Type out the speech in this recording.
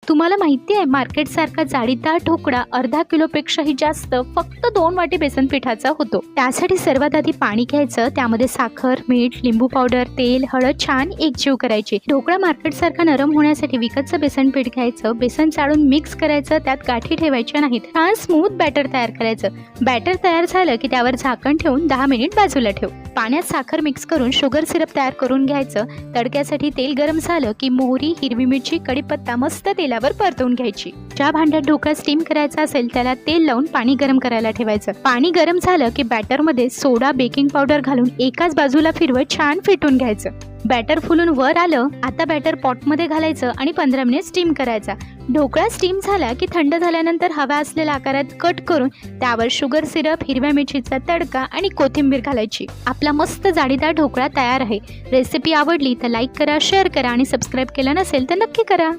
तुम्हाला माहिती आहे मार्केट सारखा जाळीदार ढोकळा अर्धा किलोपेक्षाही जास्त फक्त 2 वाटी बेसन पिठाचा होतो। त्यासाठी सर्वात आधी पाणी घ्यायचं, त्यामध्ये साखर, मीठ, लिंबू पावडर, तेल, हळद छान एकजीव करायची। ढोकळा मार्केट सारखा नरम होण्यासाठी विकतचं बेसन पीठ घ्यायचं, बेसन चाळून मिक्स करायचं, त्यात गाठी ठेवायच्या नाहीत। छान स्मूथ बॅटर तयार करायचं। बॅटर तयार झालं की त्यावर झाकण ठेवून 10 मिनिट बाजूला ठेव। पाण्यात साखर मिक्स करून शुगर सिरप तयार करून घ्यायचं। तडक्यासाठी तेल गरम झालं की मोहरी, हिरवी मिरची, कढीपत्ता मस्त तेलावर परतवून घ्यायची। ज्या भांड्यात ढोकळा स्टीम करायचा असेल त्याला तेल लावून पाणी गरम करायला ठेवायचं। पाणी गरम झालं की बॅटरमध्ये सोडा, बेकिंग पावडर घालून एकाच बाजूला फिरवत छान फेटून घ्यायचं। बॅटर फुलून वर आलं, आता बॅटर पॉटमध्ये घालायचं आणि 15 मिनिट स्टीम करायचा। ढोकळा स्टीम झाला की थंड झाल्यानंतर हवा असलेल्या आकारात कट करून त्यावर शुगर सिरप, हिरव्या मिरचीचा तडका आणि कोथिंबीर घालायची। आपला मस्त जाळीदार ढोकळा तयार आहे। रेसिपी आवडली तर लाईक करा, शेअर करा आणि सबस्क्राईब केलं नसेल तर नक्की करा।